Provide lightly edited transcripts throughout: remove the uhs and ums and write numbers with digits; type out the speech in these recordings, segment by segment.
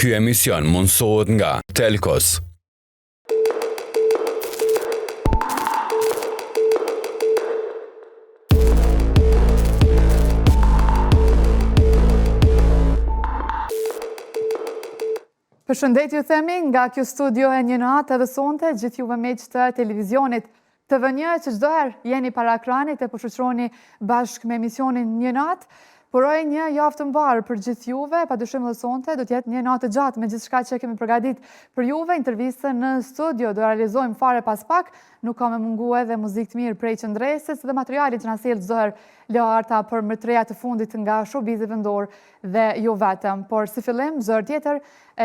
Ky emision mundësohet nga Telkos. Përshëndetje ju themi nga kjo studio e Një Natë edhe sonte gjithë juve miq të televizionit TV1 që çdo herë jeni para ekranit e po shoqëroni bashkë me emisionin Një Natë. Uroj një javë të mbarë për gjithë juve, padyshim dhe sonte do të jetë një natë gjatë me gjithçka që kemi përgatitur për juve. Intervistën në studio do realizojmë fare pas pak, nuk ka me mungu edhe muzikë të mirë prej qendresës dhe materialin që na sjell çdo herë Learta për mëtreja të fundit nga showbizi vendor dhe jo vetëm. Por si fillim, zor tjetër,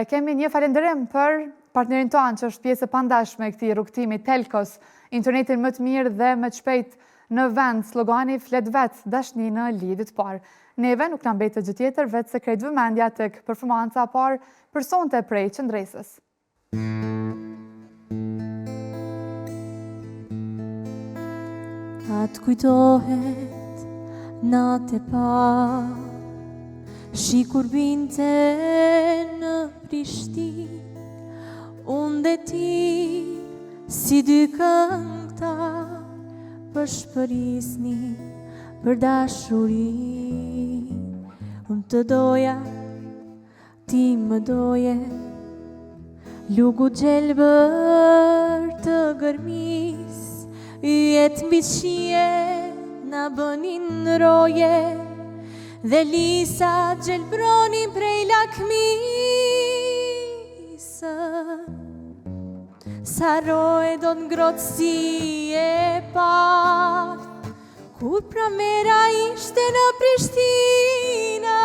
kemi një falënderim për partnerin tonë që është pjesë e pandashme e këtij rrugtimi Telkos, internetin më të mirë dhe më të shpejt në vend, slogani flet vet, dashni në lidhje të parë. Neve nuk na mbetet gjë tjetër vetë se krejt vëmendja tek performanca e parë për sonte prej qendresës. Atë kujtohet natë e parë, shi kur binte në Prishtinë, unë dhe ti si dy këngëtar përshpërisni për dashuri. Unë të doja, ti më doje, lugu gjelbër të gërmis, yjet mbi qije na bënin në roje, dhe lisa gjelbronin prej lakmisë. Sa roje do n'grotë si e parë, kur pramera ishte në Prishtina,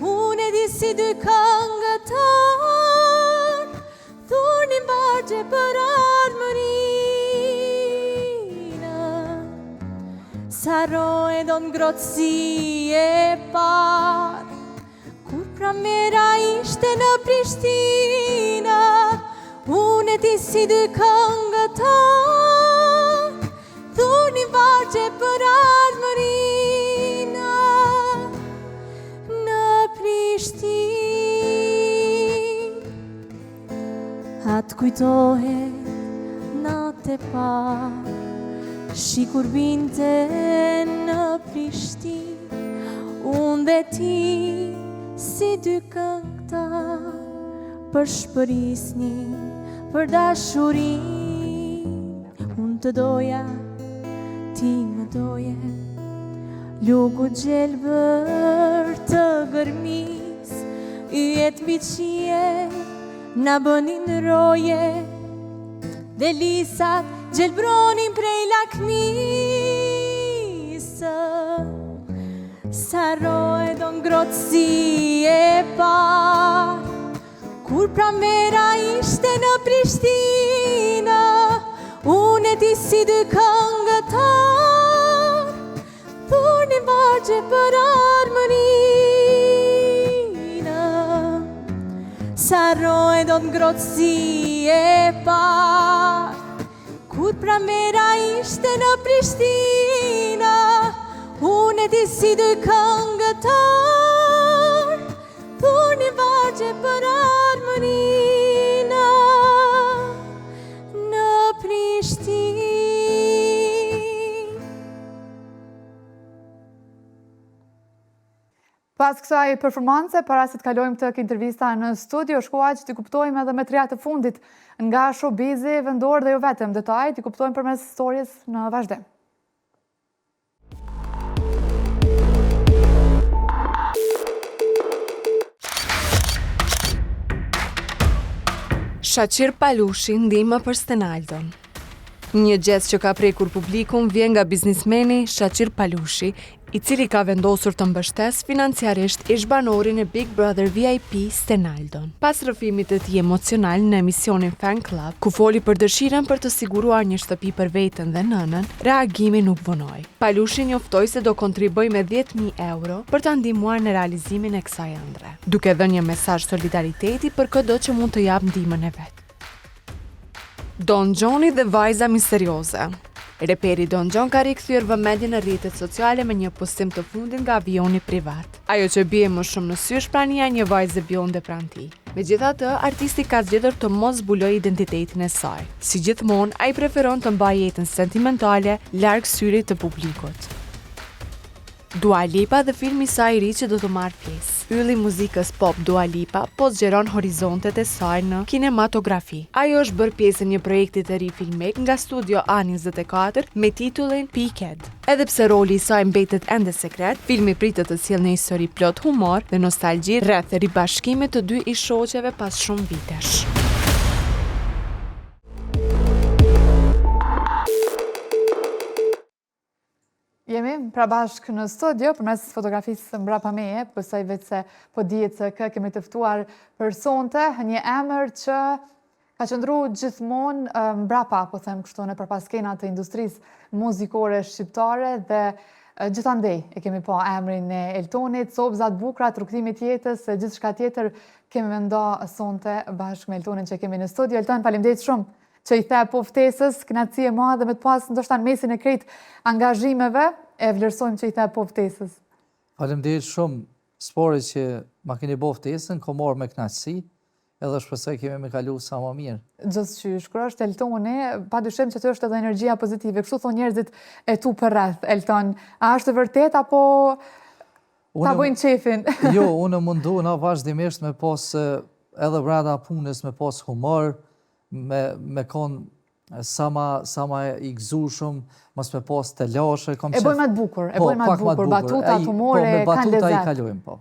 unë e di si dy këngëtar, thurnin bargje për armërinë. Sa roje do n'grotë si e parë, kur pramera ishte në Prishtina, unë e di si dy këngëtar, thurnin bargje për armërina në Prishtinë. Atë kujtohet natë e parë, shi kur binte në Prishtinë, unë dhe ti si dy këngëtar përshpërisni për dashurinë. Unë të doja, ti më doje, lugu gjelbër të gërmis, yjet mbi qije na bënin roje, dhe lisat gjelbronin prej lakmisë. Sa roje do n'grotë si e parë, kur pramera ishte në Prishtina, unë e di si dy këngëtar, thurnin bargje për armërinë. Sa roje do n'grotë si e parë, kur pramera ishte në Prishtina, unë e di si dy këngëtar, thurnin bargje për armërinë në Prishtinë. Pas kësaj performance, para se të kalojmë të intervista në studio, shkoa që t'i kuptojmë edhe me treja të fundit nga showbizi vendor dhe jo vetëm detaj, t'i kuptojmë përmes stories në vazhdim. Shaqir Palushi ndihmë për Stenaldon. Një gjest që ka prekur publikun vjen nga biznismeni Shaqir Palushi, i cili ka vendosur të mbështes financiarisht ish-banorin e Big Brother VIP Stenaldon. Pas rrëfimit të tij emocional në emisionin Fan Club, ku foli për dëshirën për të siguruar një shtëpi për veten dhe nënën, reagimi nuk vonoi. Palushi njoftoi se do kontribuoj me 10.000 euro për ta ndihmuar në realizimin e kësaj ëndre, duke dhënë një mesazh solidariteti për çdo që mund të jap ndihmën e vet. Don Gjoni dhe vajza misterioze. Reperi Don Gjon ka rikthyer vëmendjen në rrjetet sociale me një postim të fundit nga avioni privat. Ajo që bie më shumë në sy është prania e një vajze bjonde pranë tij. Megjithatë, artisti ka zgjedhur të mos zbulojë identitetin e saj. Si gjithmonë, ai preferon të mbajë jetën sentimentale larg syrit të publikut. Dua Lipa dhe filmi i saj i ri që do të marrë pjesë. Ylli i muzikës pop Dua Lipa po zgjeron horizontet e saj në kinematografi. Ajo është bërë pjesë e një projekti të ri filmek nga studio A24 me titullin Picked. Edhe pse roli i saj mbetet ende sekret, filmi pritet të sjellë një histori plot humor dhe nostalgji rreth ribashkimit të dy ish shoqeve pas shumë vitesh. Jemi pra bashkë në studio përmes fotografisë mbrapa meje, pësoj vetë se po dihet se kë kemi të ftuar personte, një emër që ka qëndru gjithmonë mbrapa, po them kështu, në përpaskenat të industrisë muzikore shqiptare dhe gjithandej e kemi po emrin e Eltonit, sobzat bukura, rrugtimit jetës, gjithçka tjetër kemi mendo sonte bashkë me Eltonin që kemi në studio. Elton, faleminderit shumë që i the po ftesës, kënaqësi e madhe me të pas ndoshta në mesin e krejt angazhimeve, e vlerësojmë që i the po ftesës. Faleminderit shumë spori që ma keni bo ftesën, ko marrë me kënaqësi, edhe shpresoj kemi me kalu sa më mirë. Gjithçysh, kur është Eltoni, padyshim që të është edhe energjia pozitive. Kështu thonë njerëzit e tu për rreth, Elton. A është vërtet apo ta bojnë qefin? Jo, unë mundu na vazhdimisht me pas edhe brada punës me pas humor, me konë sa ma i gëzushëm, mos me pas të lashe. E bojmë atë bukur, batutat, humore, kanë lezet. Me batuta i kalojmë, po.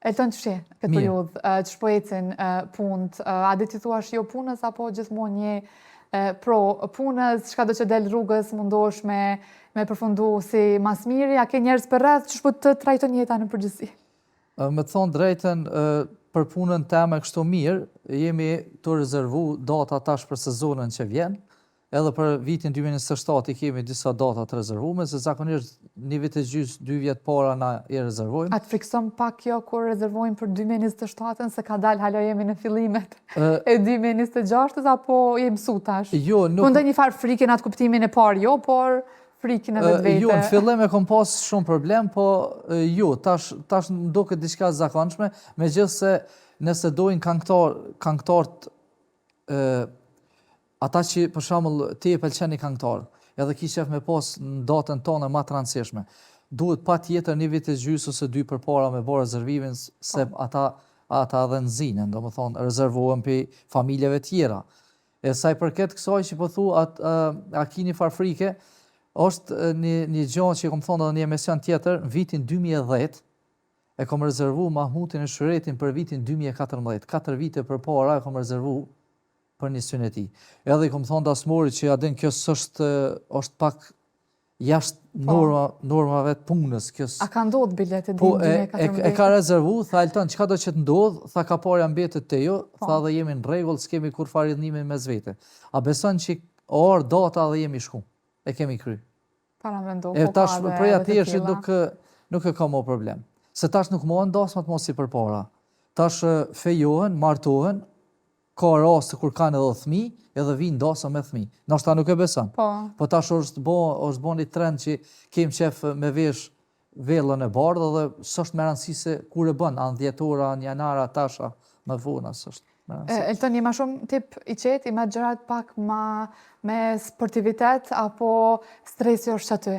Elton, që këtë periudhë, që shpoecin punët, a dhe ti thuash jo punës, apo gjithmonë një pro punës, çka do që del rrugës mundosh me përfundu si mas miri, a ke njerëz për rreth, që shpo të trajton jeta në përgjithësi? Me të thonë drejten, për punën teme kështu mirë, jemi të rezervu data tash për sezonën që vjen, edhe për vitin 2027 i kemi disa data të rezervume, se zakonisht një vit e gjys, 2 vjet para na i rezervojmë. A të frikson pak jo kur rezervojmë për 2027-ën, se ka dalë hala jemi në fillimet e 2026-ës, apo jemi mësu tash? Jo, nuk... Mundë një farë frikin atë kuptimin e parë, jo, por frikin e vetë vete. Jo, në fillim e kom pas shumë problem, po jo, tash më duket diçka zakonshme, megjithse nëse dojnë këngëtarët, ata që për shembull ti e pëlqen një këngëtar, edhe ki qef me pas në datën tonë më të rëndësishme, duhet patjetër një vit e gjys ose 2 përpara me bërë rezervimin, se ata edhe nxinin, domethënë rezervohen për familjeve tjera. E sa i përket kësaj që po thu, a ki një farë frike, është një gjë që kom thonë edhe një emision tjetër, në vitin 2010, e kom rezervu Mahmutin e Shëretin për vitin 2014. 4 vite përpara e kom rezervu për një synet e tij. Edhe i kom thonë dasmorit që adin kjo është pak jashtë normave të punës. A ka ndodhë biletet din 2014? E ka rezervu, tha Elton, çka do që të ndodhë, tha ka parja mbetet te jo, tha dhe jemi në rregull, s'kemi kur faridhnimin mes vete. A beson që orë data dhe jemi shku, e kemi kry. Para me ndohë, e tash për atë që nuk e ka mo problem. Se tash nuk mohën dasmat mos si përpara. Tash fejohen, martohen, ka raste kur kanë edhe fëmijë, edhe vinë dasa me fëmijë. Ndoshta nuk e beson. Po tash është bo një trend që kem qef me vesh vellën e bardhë dhe s'është me rëndësi se kur e bën, anë dhjetora, anë janara, tasha, me vona, s'është. Elton, një ma shumë tip i qetë, i ma gjërat pak me sportivitet, apo stresi është aty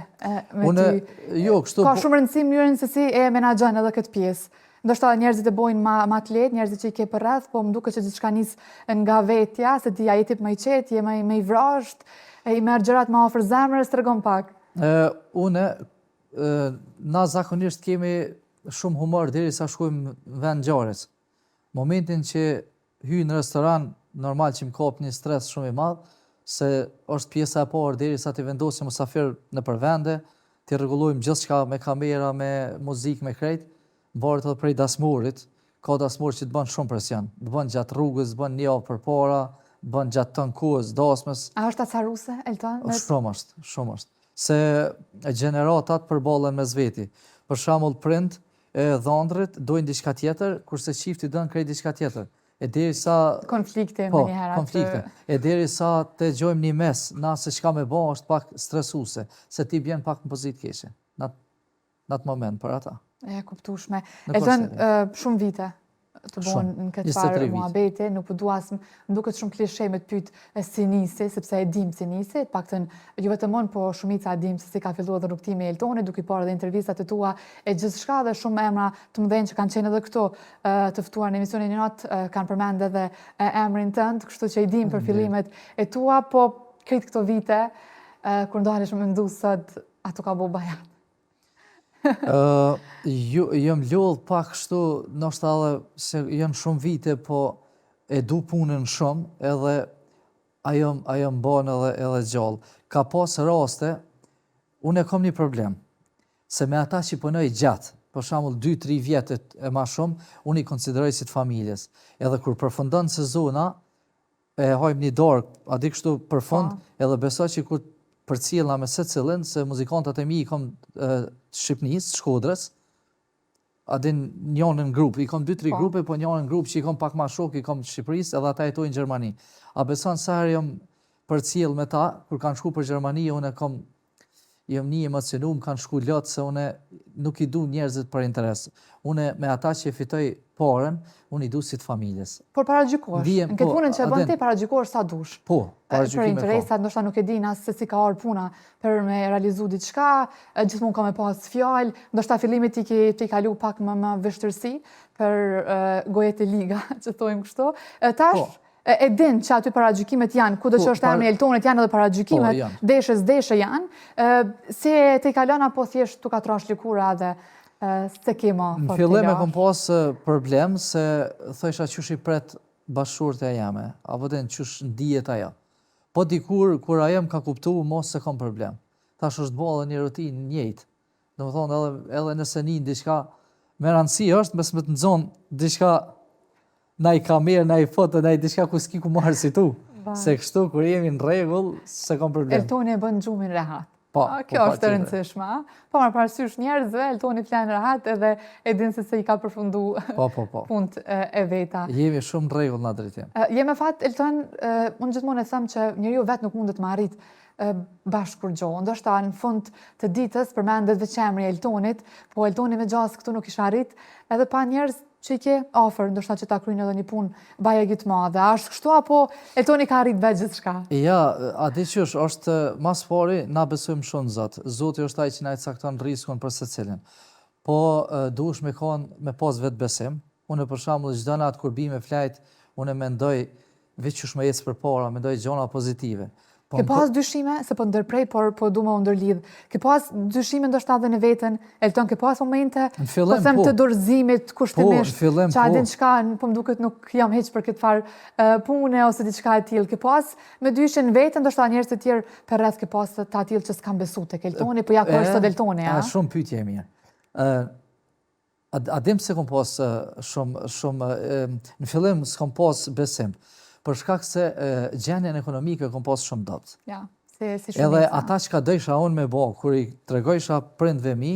me ty? Jo, kështu... Ka shumë rëndësi mënyrën se si e menaxhon edhe këtë pjesë. Ndoshta njerëzit e bojnë ma të lehtë, njerëzit që i ke për rreth, po më duket që diçka nis nga vetja, se ti je tip më i qetë, je më i vrasht, i merr gjërat më afër zemrës, tregon pak. Na zakonisht kemi shumë humor derisa shkojmë në vend ngjarjes. Momentin që hyj në restoran, normal që më kap një stres shumë i madh, se është pjesa e parë derisa të vendosim musafir në përvende, të rregullojmë gjithçka me kamera, me muzikë, me krejt, varet edhe prej dasmurit. Ka dasmur që të bën shumë presion, të bën gjatë rrugës, të bën një javë përpara, të bën gjatë ton kohës, dasmës. A është acaruse, Elton? Shumë është. Se gjeneratat përballen mes veti. Për shembull, prind e dhëndrit dojnë diçka tjetër, kurse çifti don krejt diçka tjetër. E derisa konflikte më njëherë. Konflikte. E derisa të gjojmë një mes, na se çka me bë është pak stresuese, se ti bjen pak në pozitë keqe. Në atë moment për ata. E kuptueshme. Elton, shumë vite të bon në këtë 23 farë vite. muhabete, nuk po dua më duket shumë klishe me të pyet si nisi, sepse e dim si nisi, paktën jo vetëm unë, po shumica e dim se si ka filluar edhe rrugtimi i Eltonit, duke i parë edhe intervistat e tua e gjithçka dhe shumë emra të mëdhenj që kanë qenë edhe këto të ftuar në emisionin e natë kanë përmend edhe emrin tënd, kështu që i dim për fillimet e tua, po krejt këto vite kur ndalesh me mendu sot ato ka bo bajat. Jam lodh pak kështu, ndoshta edhe se janë shumë vite, po e du punën shumë, edhe ajo më bën edhe gjallë. Ka pas raste, unë e kam një problem, se me ata që punoj gjatë, për shembull 2-3 vjetet e ma shumë, unë i konsideroj si të familjes. Edhe kur përfundon sezona, e hajmë një dorë, a di kështu për fund, edhe besoj që kur përcjellna me secilin, se muzikantat e mi i kam Shqipnisë, Shkodrës, adin njënë në grup, i kam 2-3 grupe, po njënë në grup që i kam pak ma shok, i kam Shqipërisë, edhe ata jetojnë në Gjermani. A beson sa herë jam përcjell me ta, kur kanë shku për Gjermani, unë jam një emocionum, kanë shku lotë, se unë nuk i du njerëzit për interes. Unë me ata që e fitoj parën, unë i du si të familjes. Por paragjykosh, në këtë punën që e bën ti paragjykosh sa dush. Po, për interesat, ndoshta nuk e din as se si ka orë puna për me realizu diçka, gjithmonë ka me pas fjalë, ndoshta fillimit ti kalu pak më vështirësi për gojet e liga, që thojmë kështu. Tash, e din që aty paragjykimet janë, ku do që është emri Eltonit janë edhe paragjykimet, deshe janë, se te kalon apo thjesht tu ka trash lëkura dhe se kema në fillim e kom pas problem se thësha qysh i pret bashkëshortja jame, apo den qysh ndihet ajo. Po dikur kur ajo më ka kuptuar mos se kam problem. Tash është bërë një rutinë njëjtë. Domethënë edhe nëse nin diçka me rëndësi është mes më të nxon diçka na i kamerë, na i foto, na i diçka ku s'ki ku marrë si tu. Se kështu kur jemi në rregull se kam problem. Eltoni e bën gjumin rehat. Kjo është e rëndësishme. Po marr parasysh njerëzve, Eltoni flan rehat edhe e din se i ka përfundu punët e veta. Jemi shumë në rregull në drejtim. Jemi fat, Elton, unë gjithmonë e them që njeriu vetë nuk mundet të arrit bashkë kur gjohë. Ndoshta në fund të ditës përmendet veç emri Eltonit, po Eltoni me gjas këtu nuk isha arrit, edhe pa njerëz që i ke ofër, ndoshta që ta kryjnë edhe një punë bajegit madhe. A është kështu apo Eltoni ka arrit vetë gjithçka? Ja, a di qysh, është mas pari, na besojmë shumë Zot. Zoti është ai që na i cakton riskun për secilin. Po duhesh me pas vetë besim. Unë për shembull çdo natë kur bi me flajt, unë mendoj veç qysh më ecë përpara, mendoj gjëra pozitive. Ke pas dyshime, se po ndërprej, po du me ndërlidh. Ke pas dyshime ndoshta edhe në veten, Elton, ke pas momente, po them të dorëzimit, kushtimisht, që adin qka, po më duket nuk jam heq për këtë farë pune, ose diçka e tillë. Ke pas me dyshje në veten, ndoshta njerëz të tjerë për rreth ke pas ta tillë që s'kan besu tek Eltoni, po ja ku është sot Eltoni, a? Shumë pyetje e mirë. A dim se kom pas shumë, në fillim s'kom pas besim, për shkak se gjendjen ekonomike kom pas shumë dopt. Ja, si shumica. Edhe ata që ka dojsha unë me bo, kur i tregojsha prindve mi,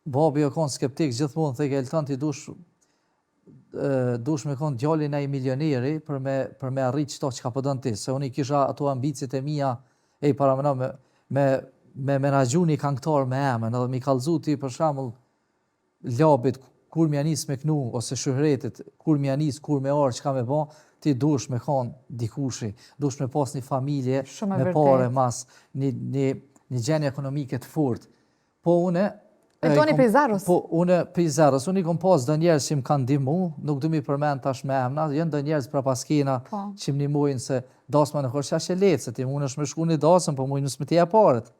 babi o konë skeptik, gjithmonë thek Elton ti dush me konë djalin e i milioneri për me arrit qëto që ka pëdën ti, se unë i kisha ato ambicit e mija, e i paramena me menagju një kanktar me emen, edhe mi kalzu ti për shembull labit, kur mja nis me knu, ose shuhretit, kur mja nis, kur me orë, që ka me bo, ti dush me konë dikushi, dush me pas një familje, me pare mas, një gjenje ekonomike të fort. Po une... Eltoni Pejzaros? Po une Pejzaros, unë i kom pas dë njerës që më kanë dimu, nuk du mi përmen tash me emna, jënë dë njerës pra paskina që më nimojnë se dasma në kërë që letë, se ti mund është me shku një dasën, po mund nësë me tja paret.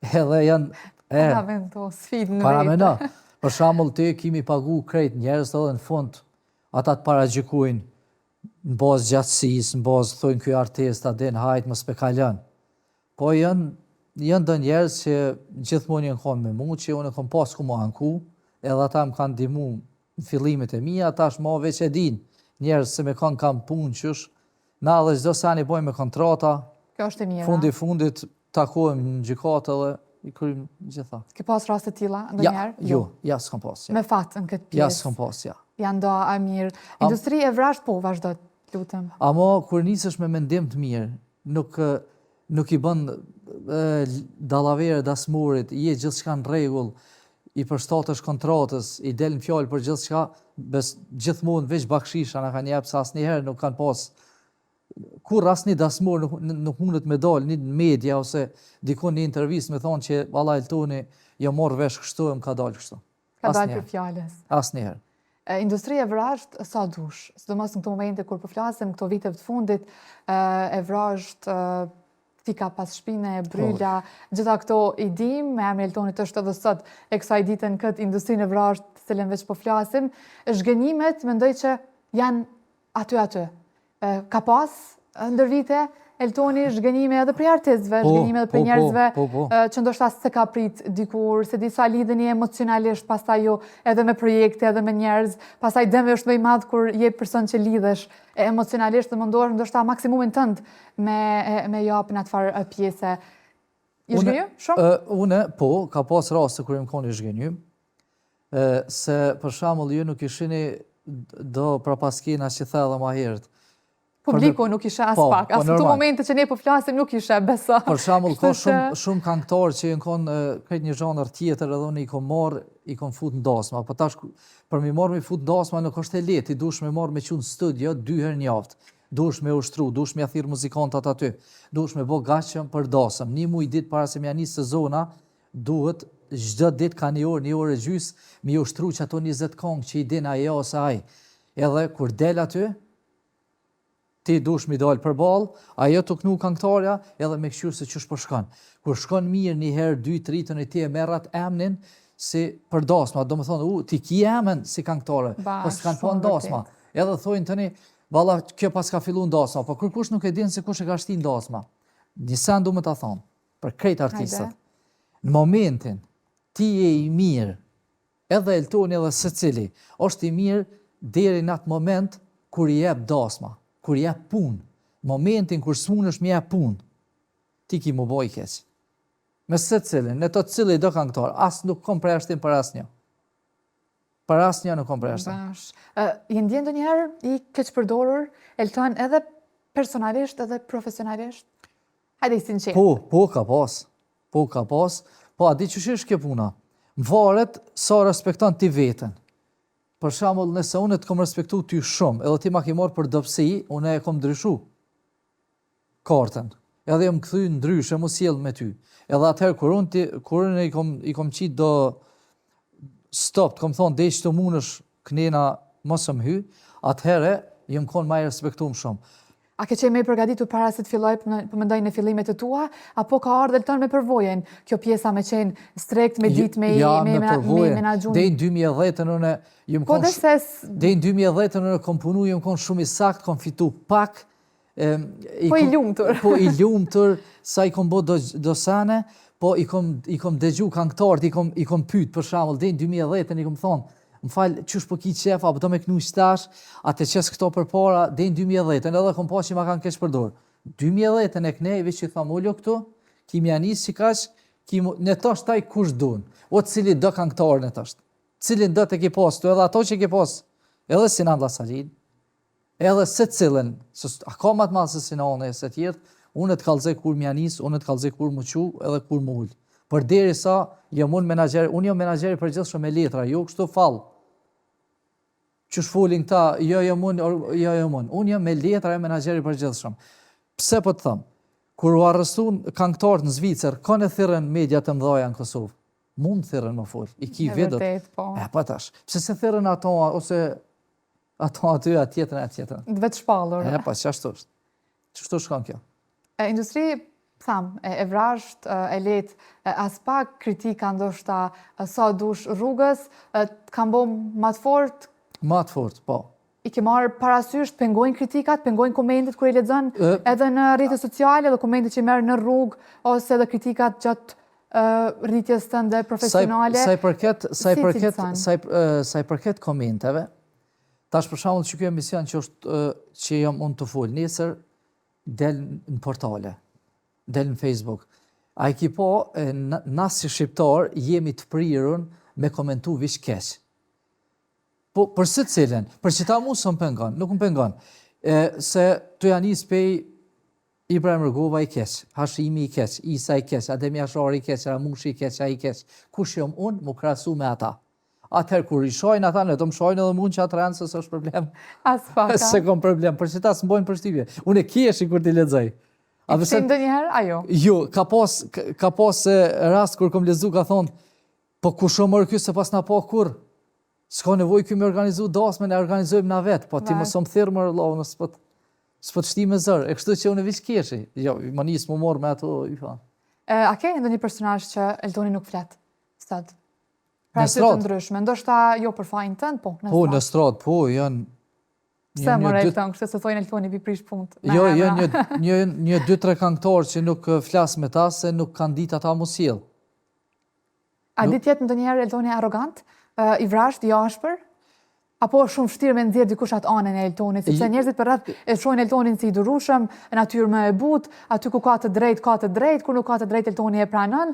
Edhe janë... Paramento, sfid në Paramena. Për shembull ti kimi pagu krejt njerës edhe në fund, ata të paragjykojnë, në bazë gjatësisë, në bazë thojnë kjo artist, a din hajt më spekalën. Po janë dë njerës që gjithmonë janë konë me mu, që unë e kom pas ku më anku, edhe ata më kanë dimu në fillimet e mija, ata është ma veç e din, njerës se me kanë kam punë qysh, na dhe çdo sani bojmë me kontrata, kjo është e mira. Fundit takojmë në gjykatë dhe i krymë gjitha. Ke pas raste tilla ndonjëherë? Ja, s'kam pas. Me fat në këtë pjesë? Ja, s'kam pas, ja. Janë do a mirë. Industri e vrasht, po, vazhdo, lutem. Amo, kur nisësh me mendim të mirë, nuk i bën dallavere dasmurit, je gjithçka në rregull, i përshtatësh kontratës, i del në fjalë për gjithçka, gjithmonë veç bakshisha na kanë jep, se asnjëherë nuk kanë pas kur asnjë dasmor nuk mundet me dalë në media ose dikon në intervistë me thonë që valla Eltoni jo morr vesh kështu e më ka dalë kështu. Ka dalë për fjalës. Asnjëherë. Industria e vrasht sa dush, sidomos në këto momente kur po flasim këto vite të fundit, e vrasht tika pas shpine, bryla, gjitha këto i dim, me emrin Eltonit është edhe sot e kësaj ditën këtë industrinë e vrasht, të cilën veç po flasim, zhgënjimet mendoj që janë aty. Ka pas ndër vite Eltoni zhgënjime edhe prej artistëve, zhgënjime edhe prej njerëzve që ndoshta se ka prit dikur, se disa lidheni emocionalisht, pastaj jo edhe me projekte, edhe me njerëz, pastaj dëmi është më i madh kur je person që lidhesh emocionalisht dhe mundohesh ndoshta maksimumin tënd me japën atë farë pjese. Je zhgënjur shumë? Unë ka pas raste kur jam qenë i zhgënjur, se për shembull ju nuk ishini do prapaskena që thellë më herët. Publiku nuk ishe as pak. As në të momente që ne po flasim nuk ishe, besa. Për shembull, ka shumë këngëtarë që janë konë këtë një zhanër tjetër edhe unë i kom marrë, i kom fut në dasma. Po tash, për mi marrë me fut në dasma nuk është e lehtë, duhesh me marrë me qenë studio 2 herë në javë. Duhesh me ushtru, duhesh me thirr muzikantat aty, duhesh me bë gatshëm për dasëm. Një muaj ditë para se më nis sezona, duhet çdo ditë ka një orë e gjys, me ushtru që ato 20 këngë që i din ajo ose ai. Edhe kur del aty, ti dush mi dalë për balë, ajo të knu këngëtarja edhe me këshyrë se qësh përshkon. Kur shkon mirë një herë, 2-3 të në ti e merrat emnin si për dasma, do më thonë, ti ki emen si këngëtare, po s'kanë po në dasma. Edhe thojnë tëni, valla, kjo pas ka fillu në dasma, po kërkush nuk e din se kush e ka shti në dasma. Njësen du me ta thonë, për krejt artistët. Në momentin, ti e i mirë, edhe Eltoni edhe secili, është i mirë deri në atë moment kur i jep dasma. Kur jep punë, momentin kur smunësh me jep punë, ti ki mu boj keq. Me secilin, në të cili do këngëtar, as nuk kom preshtin për asnjë. Për asnjë nuk kom preshtin. Je ndjen ndonjëherë i keq përdorur Elton edhe personalisht edhe profesionalisht? Hajde i sinqert. Po ka pas. Po a di ç'është kjo puna? Varet sa respekton ti veten. Për shembull, nëse unë të kom respektu ty shumë, edhe ti ma ki marrë për dobësi, unë e kom ndryshu kartën. Edhe jam kthy ndryshe, mos sjell me ty. Edhe atëherë kur unë i kom qitë do stop, të kom thonë, dej që të munësh knena mos më hy, atëherë jam kon më i respektuar shumë. A ke qenë me i përgatitur para se të filloj për mendoj në fillimet e tua, apo ka ardhur Elton me përvojën? Kjo pjesa me qenë strekt, me ditë, me menaxhun. Dej në 2010 unë Dej në 2010 unë kom punu, jam kon shumë i sakt, kom fitu pak. Po i lumtur. Po i lumtur, sa i kom bo do sene, po i kom dëgju këngëtarët, i kom pyet për shembull, dej në 2010 i kom thonë, më falë, qysh po ki qef, apo do me knu shtash, atë qes këto për para, dhe në 2010, edhe kom pa që ma kanë kesh përdor. 2010 e knejve që i thamë ullo këtu, kimi anis që kash, në tasht taj kush dun, o cili do këngëtarë në tasht, cilin do të ki pas, edhe ato që ki pas, edhe Sinan Llasarin, edhe se cilin, a ka matë malë se Sinan e se tjetë, unë të kalzej kur mi anis, unë të kalzej kur më qu, edhe kur më ullë. Për deri sa, unë jam menaxheri për gjithë shumë e letra, jo kështu fal. Që shfolin këta, jo jam unë. Unë jam me letra e menaxheri për gjithë shumë. Pse po të thëmë? Kur u arrestun këngëtarët në Zvicër, kanë e thirrën media të mëdhaja në Kosovë. Mund thirrën më fol. I ki vedot. Po tash. Pse se thirrën ato ose ato aty atjetër. Vetë shpallur. Po çashtu është. Çështu shkon kjo. Industri e vrasht, e let, as pak kritika ndoshta sa dush rrugës, kanë bo ma të fort? Ma të fort, po. I ke marrë parasysh, pengojnë kritikat, pengojnë komentet kër i lexon edhe në rrjetet sociale, edhe komentet që i merë në rrugë, ose edhe kritikat gjatë rritjes tënde profesionale? Sa i përket komenteve, tash për shembull që kjo emision që jam unë të fol, nesër del në portale, del në Facebook. A i ki po, nasë si shqiptar, jemi të prirun me komentu vish keq. Po, për së cilën, për që ta mu së më pengon, nuk më pengon, se të janis pej Ibrahim Rëgova i keq, Hashimi i keq, Isa i keq, Ademi Ashari i keq, Ramushi i keq, a i keq. Kush jom unë, mu krasu me ata. atëherë kur i shojnë ata, ne do më shojnë edhe mund që atë rënë, se s'është problem. As paka. Se kom problem, për që ta s'mbojnë përshtypje. Unë e kjeshi kur t'i lexoj. I këshim ndonjëherë ajo? Jo, ka pas rast kur kom lexu ka thonë, po kush o mërë ky se pas na po kur? S'ka nevojë ky me organizu dasme, ne organizojmë na vetë, po ti mos më thirr më Allahun, s'po të shti me zër. E kështu që unë viç kjeshi. Jo, më nis më mor me ato, i tha. A ke ndonjë personazh që Eldoni nuk flet sot? Pra Në sy të ndryshme, ndoshta jo për fajin tënd, po në Po, në stradë, po, janë... Se më rejtën, kështë se thojnë Eldoni prish punt. Jo, janë një 2-3 këngëtarë që nuk flas me ta, se nuk kanë ditë ata mu sjell. A ditë jetë ndonjëherë Eldoni arrogant, i vrasht, i ashpër? Apo shumë vështirë me nxjerr dikush atë anën e Eldonit, sepse njerëzit për rreth e shohin Eldonin si i durueshëm, natyrë më e butë, aty ku ka të drejtë, kur nuk ka të drejtë Eldoni e pranon.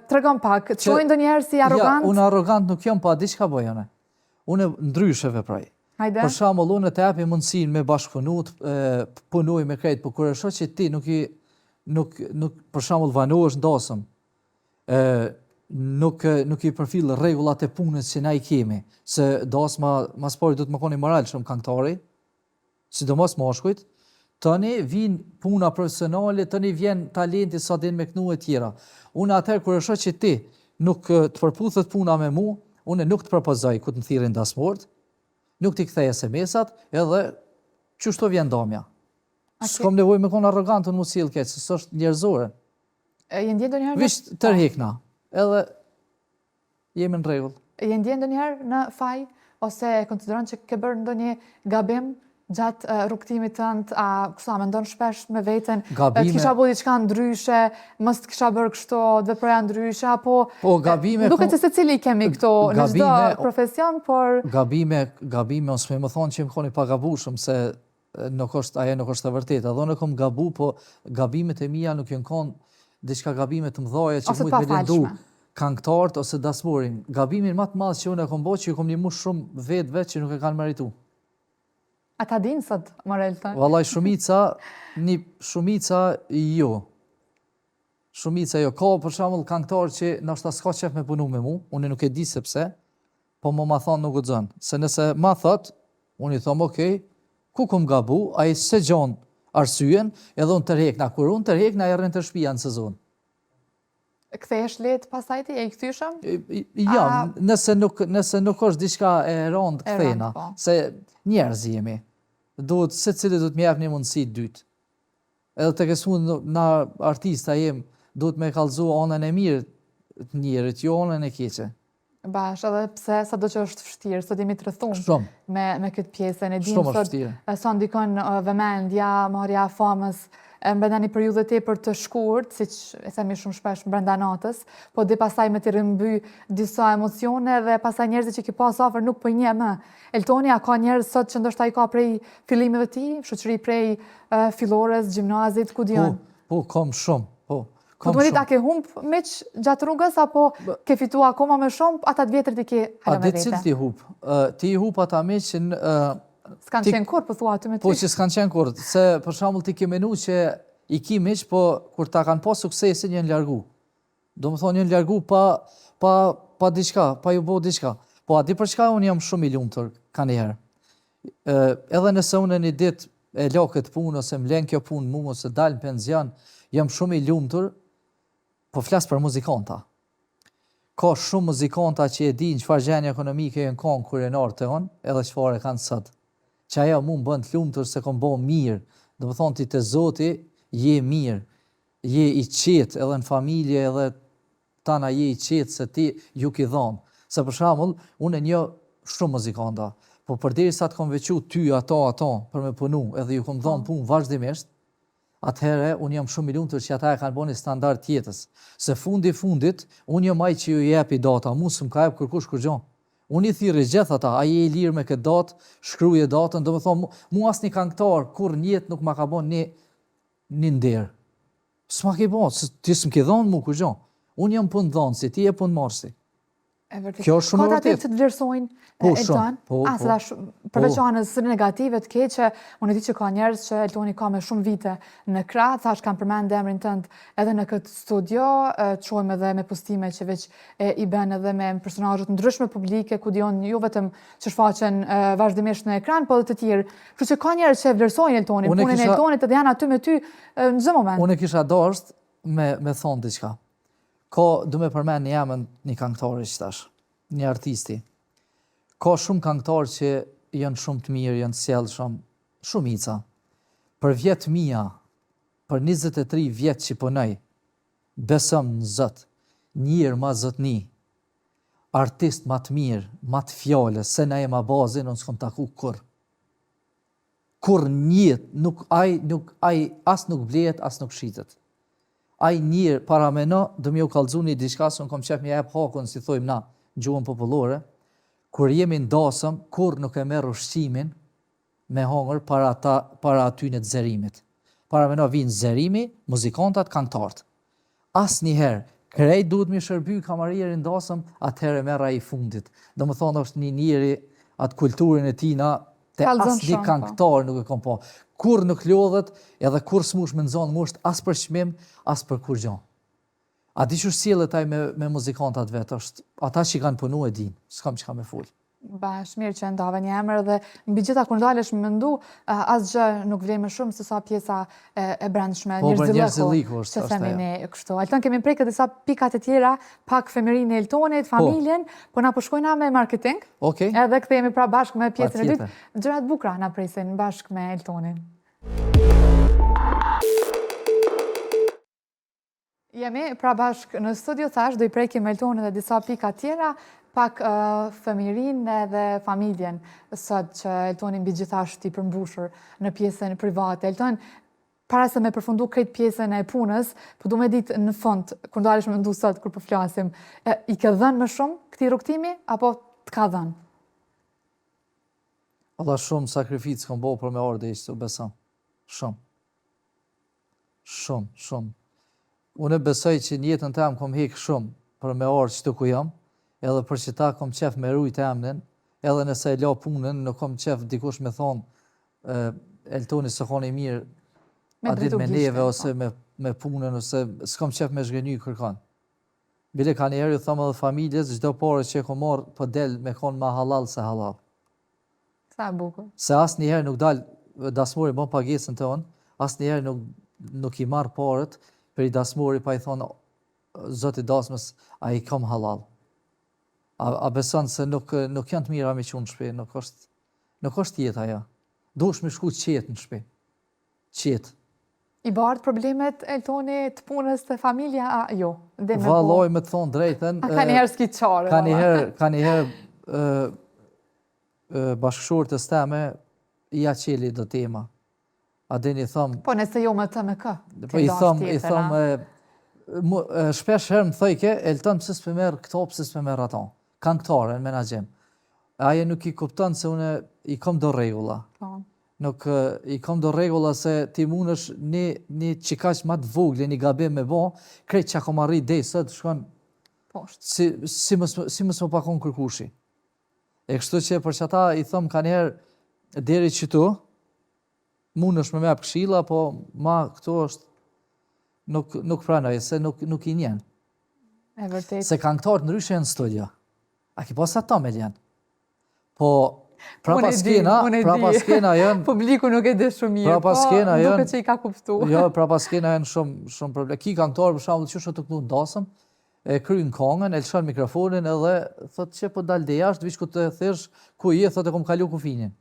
Tregon pak, të shohin ndonjëherë si arrogant? Ja, unë arrogant nuk jam, pa diçka bëj unë. Unë ndryshe veproj. Hajde. Për shembull, unë të japi mundësinë me bashkëpunu, punoj me krejt, por kur e shoh që ti nuk për shembull vanohesh ndosëm, nuk i përfill rregullat e punës që na i kemi, se dasma mas pari do të më koni moralshëm këngëtari, sidomos mashkujt, tani vin puna profesionale, tani vjen talenti sa din me knu e tjera. Unë atëherë kur e shoh që ti nuk të përputhet puna me mu, unë nuk të propozoj ku të më thirrin dasmort, nuk t'i kthej SMS-at, edhe çështo vjen damja. S'kam nevojë me kon arrogant unë mos sjell keq, se s'është njerëzore. Je ndjen ndonjëherë? Vish tërheqna, edhe jemi në rregull. Je ndjen ndonjëherë në faj, ose e konsideron që ke bërë ndonjë gabim gjatë rrugtimit tënd, a kështu mendon shpesh me veten, kisha bërë diçka ndryshe, mos të kisha bërë kështu, të veproja ndryshe, apo duket se secili kemi këto në çdo profesion, por gabime unë s'më më thonë që më koni pa gabushëm, se ajo nuk është e vërtetë. Edhe unë kam gabu, po gabimet e mia nuk janë kon diçka gabime të mëdha që mund të lëndu këngëtarët ose dasmurin. Gabimin më të madh që unë e kam bërë që ju kam ndihmuar shumë vetëve që nuk e kanë merituar. Ata dinë sot, Morelta? Vallaj, shumica jo. Shumica jo. Ka për shembull këngëtar që ndoshta s'ka qef me punu me mu, unë nuk e di se pse, po ma thonë nuk guxon. Se nëse ma thot, unë i them okay, ku kam gabu, ai se gjon arsyen, edhe unë tërheqna. Kur unë tërheqna, ai rrin të shtëpia në sezon. Kthehesh lehtë pastaj ti, e i kthyshëm? Ja, nëse nuk është diçka e rëndë kthena, se njerëz jemi. Duhet secili duhet më jap një mundësi dytë. Edhe tek unë na artista jem, duhet me kallëzu anën e mirë të njerit, jo anën e keqe. Bash, edhe pse sado që është vështirë, sot jemi të rrethuar me këtë pjesën e dim sot sa ndikon vëmendja, marrja e famës, brenda një periudhë tepër të shkurt, siç e themi shumë shpesh brenda natës, po dhe pasaj me të rëmby disa emocione dhe pasaj njerëzit që ki pas afër nuk po një më. Eldoni, a ka njerëz sot që ndoshta i ka prej fillimeve ti, shoqëri prej fillores, gjimnazit, ku dion? Po, kam shumë, po. Po të mërit, a ke humb meq gjatë rrugës, apo ke fitu akoma me shumë, ata të vjetër ti ke hala me vete? A dhe cilë ti humb? Ti humb ata meq që s'kanë qenë kur, po thua aty me ty? Po që s'kanë qenë kur, se për shembull ti ke menu që i ki miq, po kur ta kanë pas suksesin janë largu. Do më thonë janë largu pa diçka, pa ju bo diçka. Po a di për çka unë jam shumë i lumtur kanjëherë. Edhe nëse unë një ditë e la këtë punë, ose më len kjo punë mu, ose dal në penzion, jam shumë i lumtur, po flas për muzikanta. Ka shumë muzikanta që e dinë çfarë gjendje ekonomike janë kanë kur janë ardhur te on, edhe çfarë kanë sot. Që ajo mu më bën të lumtur se kom bo mirë. Do më thonë ti te Zoti je mirë, je i qetë edhe në familje, edhe tana je i qetë se ti ju ki dhonë. Se për shembull, unë e njoh shumë muzikanta, po përderisa të kom veçu ty ato për me punu, edhe ju kom dhonë punë vazhdimisht, atëherë unë jam shumë i lumtur që ata e kanë bënë standard tjetës. Se fundit, unë jam ai që ju jepi data, mu s'm ka jep kërkush kërgjon. Unë i thirrë gjithë ata, a je i lirë me këtë datë, shkruaje datën, do të thonë, mu asnjë këngëtar kur në jetë nuk ma ka bënë një nder. S'ma ke bënë, ti s'm ke dhënë mu kërgjon. Unë jam punë dhënësi, ti je punë marrësi. E vërtet. Kjo është shumë Ka të atë vërtet. që të vlerësojnë Po, Elton? shumë, po, Se po. ta përveç anës negative të keqe, unë e di që ka njerëz që Eltoni ka me shumë vite në krah, thash kam përmend emrin tënd edhe në këtë studio, çojmë edhe me postime që veç i bën edhe me personazhe të ndryshme publike, ku dion jo vetëm që shfaqen vazhdimisht në ekran, po edhe të tjerë. Kështu që ka njerëz që e vlerësojnë Eltonin, Unë e punën e kisha- Eltonit edhe janë aty me ty në çdo moment. Unë e kisha dashur me thonë diçka. Du me përmend një emën një këngëtari që tash, një artisti. Ka shumë këngëtarë që janë shumë të mirë, janë të sjellshëm, shumica. Për vjetë mia, për 23 vjetë që punoj, besëm në Zot, njërë ma zotni, artist ma të mirë, ma të fjale, se na e ma bazin, unë s'kom taku kur. Kur njët, as nuk blehet, as nuk shitet. Ai njërë para me në, dhe mi u kalëzu një diçka, së në kom qef mi jep hakun, si thojmë na, gjuhën popullore, kur jemi ndasëm, kur nuk e merr ushqimin me hongër para aty në të zerimit. Para me në vinë zerimi, muzikantat, këngëtarët. As njëherë, krejt duhet mi shërby kamarierin ndasëm, atëherë merr ai fundit. Do më thonë është një njëri atë kulturën e tina, te Kallëzon as një shumë, po. këngëtar nuk e kom po. Kur nuk lodhet, edhe kur s'mush me nëzonë musht, as për çmim, as për kur gjë. A di që sjellët ai me muzikantat vetë, është ata që kanë punu e din, s'kam çka me fol. Bash, mirë që ndave një emër dhe mbi gjitha kur ndalesh me mendu, asgjë nuk vlen më shumë se sa pjesa e brendshme, Po, për njerëzilliku, njerëzilliku është, që është themi ajo. ne kështu. Alton kemi prekë disa pikat e tjera, pak femirinë e Eltonit, familjen, po na po shkojna me marketing. Okej. Edhe kthehemi pra bashkë me pjesën e dytë. Patjetër. Gjërat bukura na presin bashkë me Eltonin. Jemi pra bashkë në studio, thash, do i prekim Eltonin dhe disa pika tjera, pak fëmirin edhe familjen, sot që Eltoni mbi gjithashtë i përmbushur në pjesën private. Elton, para se me përfundu këtë pjesën e punës, po du me ditë në fund, kur ndalesh me ndu sot, kur po flasim, i ke dhënë më shumë këtij rrugtimi, apo të ka dhënë? Allah shumë sakrificë kom bo për me ardhe ishte, u besam. Shumë. Shumë, shumë. Unë e besoj që në jetën tem kom hek shumë për me ardhe që të ku jam, edhe për që ta kom qef me rujt e emnin, edhe nëse e la punën, nuk kom qef dikush me thonë Eltoni së koni mirë, Me a dit dritu me gishtin, neve, po. ose me punën, ose s'kom qef me zhgëny kërkan. Bile ka njerë, ju thëmë edhe familjes, çdo pare që e kom marrë, po del me konë ma halal se halal. Sa e bukur. Se asë njëherë nuk dalë dasmori bon pagesën të onë, asë njëherë nuk i marë parët, për i dasmori pa i thonë, zoti dasmës, a i kam halal. A beson se nuk janë të mira me qunë në shpi, nuk është jetë aja. Duhesh me shku qetë në shpi. Qetë. I bardh problemet Eltoni të punës të familja, a jo? Valloj me të thonë drejten. A ka njëherë s'ki qare? Ka njëherë bashkëshorët e steme, i qeli do tema. A din i thëmë, Po nëse jo me të me kë? po i thëmë, shpesh herë më thëjke, Elton pëse s'pe merë këto, pëse s'pe merë ato. Këngëtare, në menaxhim. Aje nuk i kupton se une i kom do rregulla. Nuk i kom do rregulla se ti mundesh një qikaq ma të vogle, një gabim me bo, krejt që kom arrit dhe sot shkon Poshtë. si mës më pakon kërkushi. E kështu që për që ata i thëmë ka njerë deri që tu, mundesh me mep këshilla, po ma këtu është nuk pranoj, se nuk i njen. E vërtet. Se këngëtarët ndryshe janë në studio. A ki pas ato me ljen. Po, prapa skena janë... Publiku nuk e di shumë mirë, Prapa skena po janë... duke që i ka kuptu. Jo, prapa skena janë shumë problem. Ki këngëtarë për shembull që të këtu ndasëm, e kryin kongën, e lëshon mikrofonin edhe thot që po dal dhe jashtë, vish ku të thirrsh ku je, thot e kom kalu kufinin.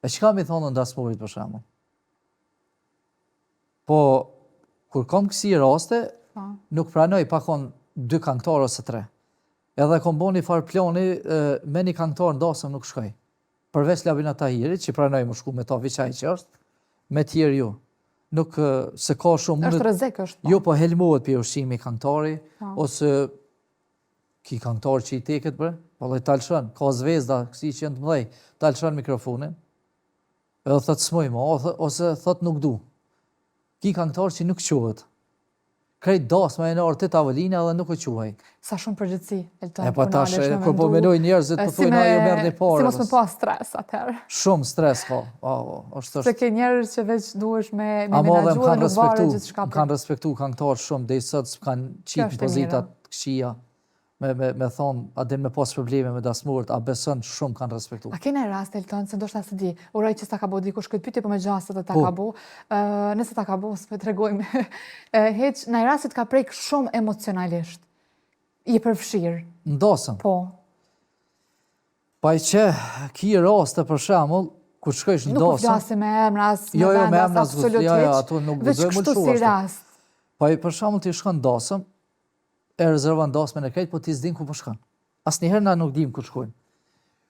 E çka mi thonë ndasmorit për shembull? Po, kur kom kësi raste, nuk pranoj pakon 2 këngëtarë ose 3. Edhe kom bo një farë plani, me një këngëtar ndasëm nuk shkoj. Përveç Labina Tahirit, që pranoj më shku me ta viqaj që është, me tjerë ju. Nuk se ka shumë... është rrezik është. Jo, po helmohet për ushqimi këngëtari, ose ki këngëtar që i teket për, po dhe talëshën, ka zvezda, kësi që janë të mëdhej, talëshën mikrofonin, edhe thot s'moj ma, ose thot nuk du. Ki këngëtar që nuk qohet. krejt dasma e nërë të tavolina dhe nuk e quaj. Sa shumë përgjithësi, Elton, E pa tash, kur po menoj njerëzit, po thujnë ajo merr një parë. Si mos me pa stres atëherë. Shumë stres ka. Se ke njerëz që veç duhesh me menaxhu dhe nuk varet gjithçka. Kanë respektu këngëtar shumë, deri sot kanë qitë pozitat këqija. Me thonë, a din me pas probleme me dasmurët, a beson shumë kanë respektu. A kene rast, Elton, se ndoshta se di, uroj që s'ta ka bo dikush këtë pyetje, po me gjasët e ta ka bo, nëse ta ka bo, s'pe tregojmë, heq, në rastit ka prejk shumë emocionalisht, i përfshirë. Ndosëm. Po. Pa i që ki raste për shembull, kur shkojsh ndosëm. Nuk po flasi me emras, me vendas, absolutisht, veç kështu si rast. Pa i për shembull ti shkon ndosëm, e rezervon dasmën e krejt, po ti s'din ku po shkon. Asnjëherë na nuk dim ku shkojnë.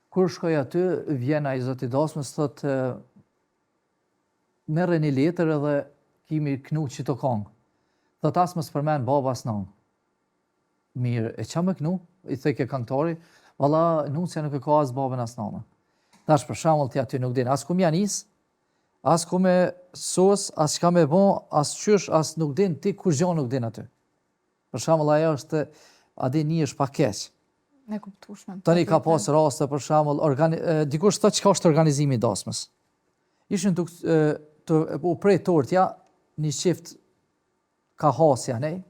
Kur shkoj aty, vjen ai zoti dasmës, thotë merre një letër edhe kimi knu çito kong. Thotë as mos përmend baba as nën. Mirë, e qa me knu? I theke këngëtari, valla nusja nuk e ka as babën as nënën. Tash për shembull ti aty nuk din as ku m'janis, as ku me sos, as çka me bon, as qysh, as nuk din ti kur gjë nuk din aty. Për shembull ajo është a di një është pa keq. Ne kuptueshme. Tani ka pas raste për shembull dikush thotë çka është organizimi i dasmës. Ishin u prej tortja, një qift ka hasja nej.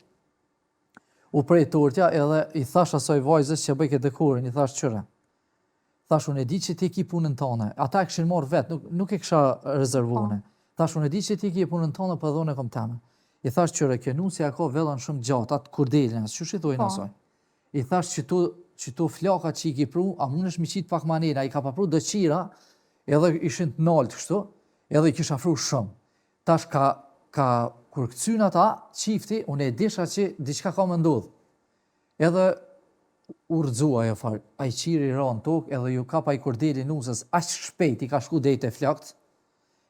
U prej tortja edhe i thash asoj vajzës që bëj këtë dekorin, i thash qyre. Thash unë e di që ti ki punën tënde. Ata e kishin marrë vetë, nuk e kisha rezervuar. Thash unë e di që ti ki punën tënde, po dhone kom teme. I thash qyre, kjo nusja ka vellën shumë gjatë, atë kurdelin, që shi thujnë asoj. I thash që tu flaka që i ki pru, a mundesh mi qitë pak manera, i ka papru dë qira, edhe ishin të naltë kështu, edhe i kisha fru shumë. Tash kur këcyn ata, qifti, unë e disha që diçka ka më ndodhë. Edhe u rëzua e farë, a i qiri ra në tokë, edhe ju ka pa i kurdeli nusës, aq shpejt i ka shku dejt e flakt,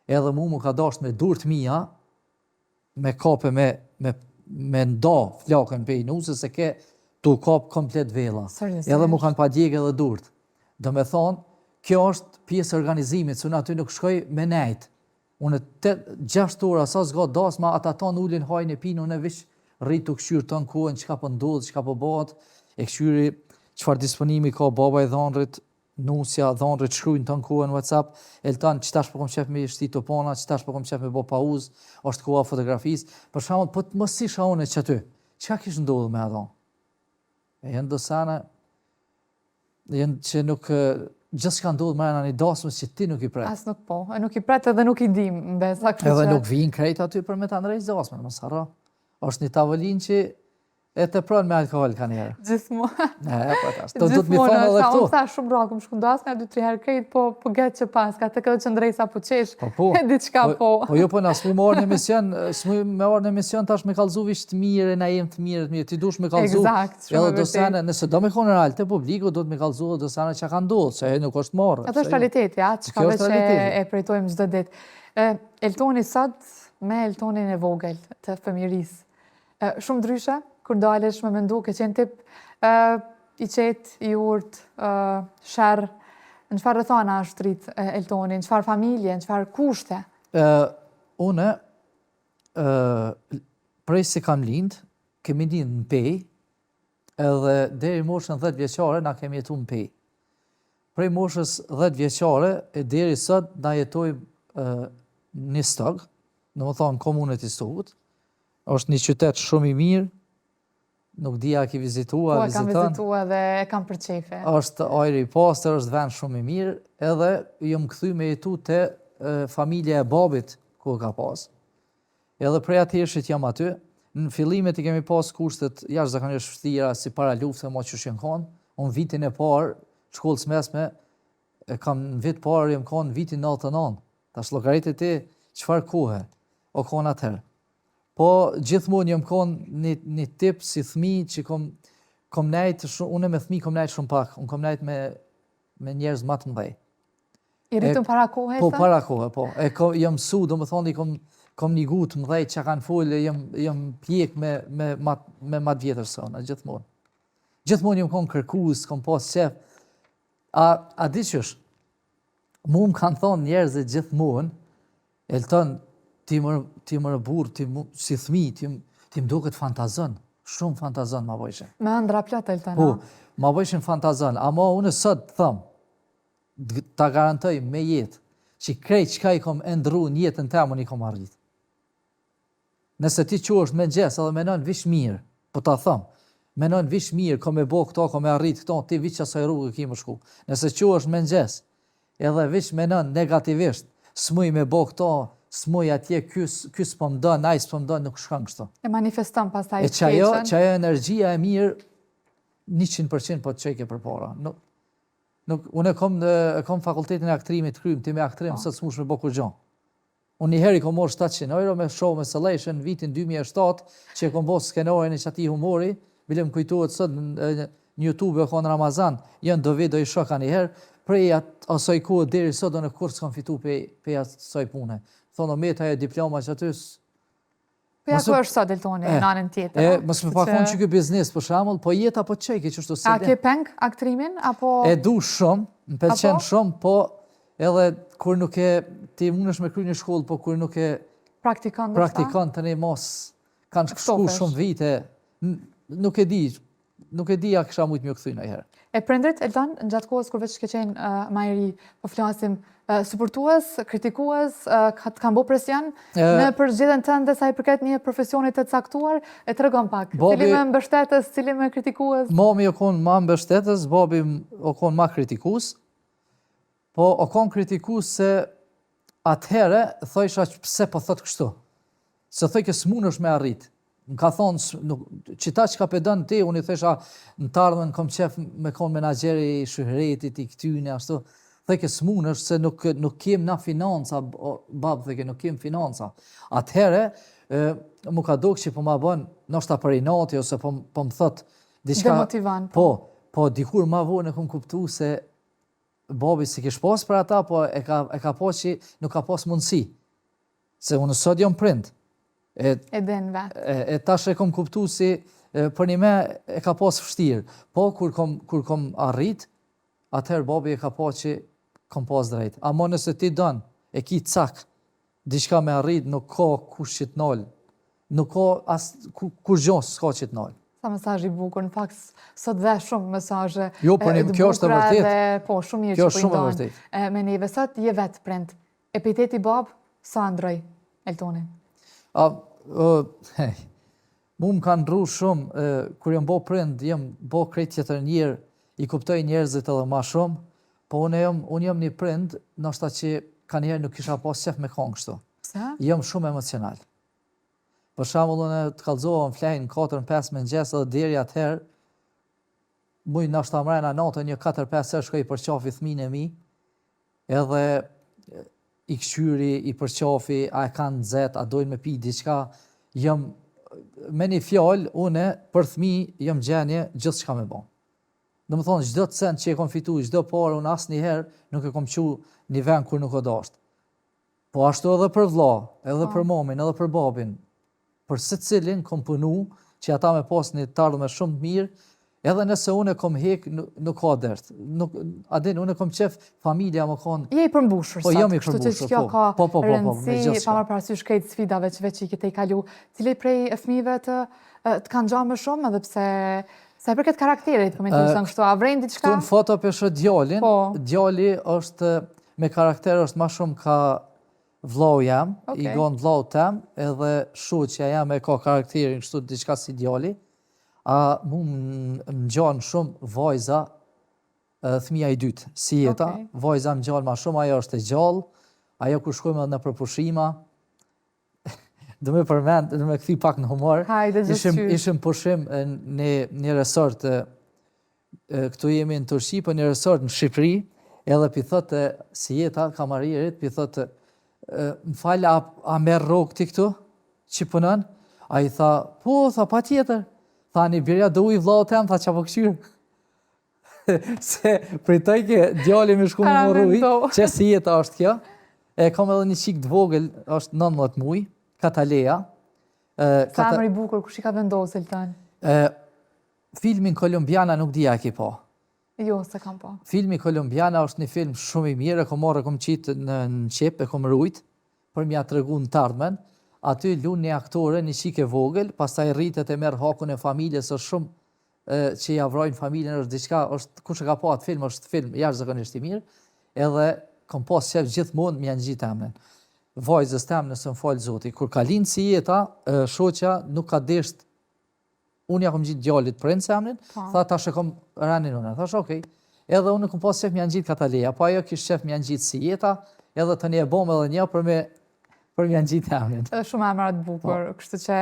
edhe mu ka dasht me dur të mija, me kape me nda flakën pe i nusës, se ke tu kap komplet vela. Edhe mu kanë pa djegë edhe durt. Do me thonë, kjo është pjesë organizimit, së në aty nuk shkoj me nejt. Unë 6 ora sa s'ga dasma, ata ta n'ullin hajnë e pinë, unë e vish rritu këshyrë të në kohën, qka po ndodhë, qka po bëhet, e këshyri qëfar disponimi ka baba i dhanrit, nusja, dhanrit shkrujnë të në kohën WhatsApp, Elton, qëtash po kom qef me shti të pana, qëtash po kom qef me bo pauz, është koha fotografis, për shembull, po të mos isha unë që aty, qka kishë ndodhë me ato? E jenë dosane, jenë që nuk, gjithë shka ndodhë mërëna një dasmës që ti nuk i pret. As nuk po, e nuk i pret edhe nuk i dim, mbesa kështë që... Edhe nuk vinë krejt aty për me të ndrejtë dasmën, mos harro. Është një tavolin që e të pranë me alkohol ka njerë. Gjithmonë. Ne, po tash. Do të mi thonë edhe këtu. Unë thash shumë rakëm shkundas, nga 2-3 herë krejt, po getë që pas, ka të këtë që ndrejsa po qesh, e diçka po. Po jo po na, s'mu me orë në emision, tash me kalzu visht të mire, na jem të mire, ti dush me kalzu. Exakt, shumë edhe dosane, nëse do me konë real të publiku, do të me kalzu edhe dosane që ka ndodhë, që nuk është marrë. Ato është realiteti, që veç e prejtojmë çdo ditë. Eltoni sot, me Eltonin e vogël të fëmirisë, shumë ndryshe, kur dalesh me mendu, ke qenë tip i qetë, i urtë, shërë, në qëfar rëthana është rritë Eltoni, në qëfar familje, në qëfar kushte? Une, prej se kam lindë, kemi lindë në Pej, edhe deri moshën 10 vjeqare na kemi jetu në Pej. Prej moshës 10 vjeqare, e deri sot na jetojmë një stëgë, në më thonë komunet i Stogut, është një qytet shumë i mirë, nuk dija ki vizitua, po, e kam vizitua dhe e kam për qefe. Është ajri i pastër, është vend shumë i mirë, edhe jëmë këthy me jetu të familje e babit ku ka pas. Edhe prej atërshit jam aty, në fillimet i kemi pas kushtet jashtëzakonisht vështira si para lufte ma që shenë konë, unë vitin e parë, shkollës mesme, kam në vit parë jem konë vitin 99, tash llogaritë ti çfarë kohe, o konë atëherë. Po gjithmonë jam konë një tip si fëmijë që kom nejt, unë me fëmijë kom nejt shumë pak, unë kom nejt me njerëz më të mëdhej. I rritëm para kohë, po, para kohë, po. Jam mësu, do më thonë, kom një gutë mëdhej që kanë folë, jam pjek me matë vjetër sëna, gjithmonë. Gjithmonë jam konë kërkus, kom pas qef. A di qësh, mu më kanë thonë njerëzit gjithmonë, Elton, ti më burë, si thmi, Ti më duket fantazon, shumë fantazon ma bëjshe. Me ëndra plot Elton. Po, ma bëjshin fantazon, ama unë sot thëm, ta garantoj me jetë, që krejt qka i kom endru në jetën temë, unë i kom arrit. Nëse ti që është me gjesë edhe menon vish mirë, po ta thëm, menon vish mirë, kom e bo këto, kom e arrit këto, ti vish asaj rrugë ki më shku. Nëse që është me gjesë, edhe vish menon negativisht, s'muj me bo këto, s'muj atje, ky s'po më don, ai s'po më don, nuk shkon kështu. E manifeston pastaj E që ajo energjia e mirë, 100% po të qeke për para. Unë kom fakultetin e aktrimit krym, ti me aktrim, sot s'mush me bo kur gjon. Unë njëheri kom morë 700 euro me show me Salation vitin 2007, që e kom bo skenorin e që ati humori, bile më kujtuhet sot në YouTube e konë Ramazan, janë do video i shoka njëherë, prej asoj kohë deri sot do në kur s'kom fitu pe asoj pune. Thonë, me ta e diploma që atys. Po ja ku është sot Eltoni, në anën tjetër. Mësë me pakon që kjo biznes, për shamull, po jeta po qeke që shtu A ke peng aktrimin, apo... E du shumë, më pëlqen shumë, po edhe kur nuk e, ti mund është me kry një shkollë, po kur nuk e praktikon të ne mos, kanë shku shumë vite, nuk e di a kësha mujtë mjë këthuj në herë. E prindrit, Elton, në gjatë kohës kur veç ke qenë ma i ri, po flasim, supportues, kritikues, kanë bo presion në përgjithën tënde sa i përket një profesionit të caktuar, e të regon pak, cili me mbështetës, cili me kritikues? Mami o konë ma mbështetës, babi o konë ma kritikus, po o konë kritikus se atëhere thojsha pse po thot kështu, se thoj ke s'mun është me arrit. Më ka thonë, qita që ka pedon ti, unë i thesha në tardhmen kom qef me konë menageri i shuhretit, i këtyne, ashtu, theke s'mun është se nuk kem na financa, babë theke nuk kem financa. Atëhere, mu ka dok që po ma bën, nështë për i nati, ose po më thot, demotivan. Po, dikur ma vojnë e kom kuptu se babi si kish pas për ata, po e ka pas që nuk ka pas mundësi. Se unë sot jom prind. E den vetë. E tash e kom kuptu si për një me e ka pas fështirë. Po, kur kom arrit, atëherë babi e ka pas që kom pas drejt. Amo nëse ti don, e ki cak, diçka me arrit, nuk ka kush që t'nallë. Nuk ka kur gjonë s'ka që t'nallë. Sa mesazh i bukur, në fakt sot dhe shumë mesazhe jo, për një kjo është e vërtet. Po, shumë mirë kjo që po i ndonë. Me neve sot je vetë prind. Epiteti bab, sa ndroj, Eltoni? Mu më kanë ndru shumë, kur jam bo prind, jam bo krejt tjetër njerë, i kuptoj njerëzit edhe ma shumë, po unë jam një prind, nështë që ka njerë nuk isha pas qef me kongë kështu. Jam shumë emocional. Për shembull, unë të kallëzova në flejnë 4-5 me ngjes edhe deri atëherë, muj nështë ta mrena natën një 4-5 herë shkoj i përqafi fëmijën e mi, edhe i këshyri, i përqafi, a e kanë nxehtë, a dojnë me pi diçka, jam me një fjalë, une për fëmijë jam gjenje gjithçka me bën. Do të thonë çdo cent që e kom fitu, çdo parë, unë asnjëherë nuk e kom qu një vend kur nuk o dashtë. Po ashtu edhe për vlla, edhe për momin, edhe për babin, për secilin kom punu që ata me pas një tardhme shumë të mirë, edhe nëse unë e kom hek, nuk ka dert. Unë e kom qef, familja më konë... Je i përmbushur, po, jam i kështu përmbushur, që kjo ka rëndësi, pa marr parasysh krejt sfidave që veç i kete i kalu, cili prej fëmijëve të kanë gjatë më shumë, edhe pse sa i përket karakterit, komentuesën kështu, a vren diçka? Këtu në foto peshë djalin, djali është me karakter është ma shumë ka vllau jam, i gon vllau tem, edhe shoqja jam e ka karakterin kështu diçka si djali. Mu më gjanë shumë vajza, fëmija i dytë, si jeta, vajza më gjanë ma shumë, ajo është e gjallë, ajo kur shkojmë edhe në përpushima, do me përmend, do me këthi pak në humor, ishim pushim në një resort, këtu jemi në Turqi, po një resort në Shqipëri, edhe pi thotë, si jeta, kamaririt, pi thotë, më falë, a merë rogë ti këtu, që punën? A i tha, po, tha, pa tjetër. Tha, një birja do i vlau tem, tha, qa po këshyrë. Se pritoj ke djali me shku më rruj, që si jeta është kjo. E kam edhe një qik të vogël, është 19 muj, Kataleja. Sa mëri bukur, kush i ka vendosë, Elton? Filmin Kolumbiana nuk dija ki po. Jo, se kam po. Filmi Kolumbiana është një film shumë i mirë, e kom marrë, e kom qitë në qep, e kom rrujt, për mja të regu në tardmen. aty lun një aktore, një qike vogël, pastaj rritet e merr hakun e familjes, është shumë që ja vrojnë familjen, është diçka, është kush e ka pa atë film, është film jashtëzakonisht i mirë, edhe kom pas qef gjithmonë m'ja ngjit emrin. Vajzës tem nëse më fal Zoti, kur ka lind si jeta, shoqja nuk ka desht, unë ja kom ngjit djalit princ emrin, tha tash e kom ranin unë, thash okej. Edhe unë kom pas qef m'ja ngjit Kataleja, po ajo kish qef m'ja ngjit si jeta, edhe tani e bëm edhe një për m'ja ngjit emrin. Edhe shumë emra të bukur, kështu që